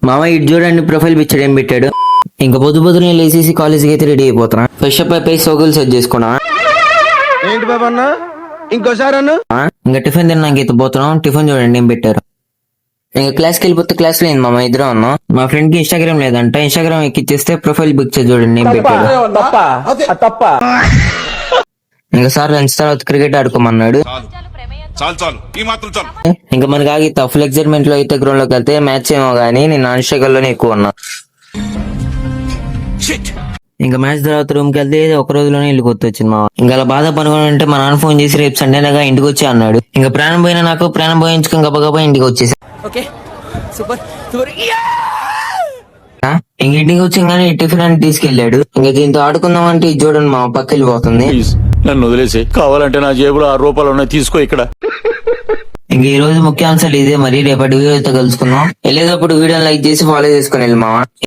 మామ ఇటు చూడండి ప్రొఫైల్ పిక్చర్ ఏం పెట్టాడు. ఇంకా పొద్దునే లేచేసి కాలేజీకి అయితే రెడీ అయిపోతున్నా. ఫ్రెష్ అప్ అయిపోయి సోగులు సెట్ చేసుకున్నా. ఏంటి బాబా అన్న ఇంకోసారి అన్న ఇంకా టిఫిన్ తిన్నాకైతే పోతున్నాం. టిఫిన్ చూడండి ఏం పెట్టారు. ఇంకా క్లాస్కి వెళ్ళిపోతే క్లాస్ లో మామ ఇద్దరు ఉన్నాం. మా ఫ్రెండ్ కి ఇన్స్టాగ్రామ్ లేదంట. ఇన్స్టాగ్రామ్ ఎక్కిచ్చేస్తే ప్రొఫైల్ పిక్చర్ చూడండి ఏం పెట్టాడు. ఇంకా సార్ లంచ్ తర్వాత క్రికెట్ ఆడుకోమన్నాడు. ఇంకా మనకి ఆగి ఫుల్ ఎక్సైట్మెంట్ లో అయితే గ్రౌండ్ లోకి వెళ్తే మ్యాచ్ ఏమో గానీ నేను నాన్ స్ట్రైకర్ లోనే ఎక్కువ ఉన్నా. ఇంకా మ్యాచ్ తర్వాత రూమ్ కి వెళ్తే ఒక రోజులోనే ఇల్లు వచ్చింది మా. ఇంకా అలా బాధ పనుకొని ఉంటే మా నాన్న ఫోన్ చేసి రేపు సండేనగా ఇంటికి వచ్చి అన్నాడు. ఇంకా ప్రాణం పోయినా నాకు ప్రాణం పోయించుకుని గబగబా ఇంటికి వచ్చేసి ఇంక ఇంటికి వచ్చి కానీ టిఫిన్ అని తీసుకెళ్లాడు. ఇంకా దీంతో ఆడుకుందాం అంటే ఇది చూడండి మా పక్క వెళ్ళిపోతుంది. నన్ను వదిలేసి కావాలంటే నా జేబులో 6 రూపాయలు ఉన్నాయి తీసుకో ఇక్కడ. ఇంక ఈ రోజు ముఖ్యాంశాలు ఇదే. మరి రేపటి వీడియోతో కలుసుకుందాం. వెళ్ళేటప్పుడు వీడియో లైక్ చేసి ఫాలో చేసుకుని వెళ్ళి మావా.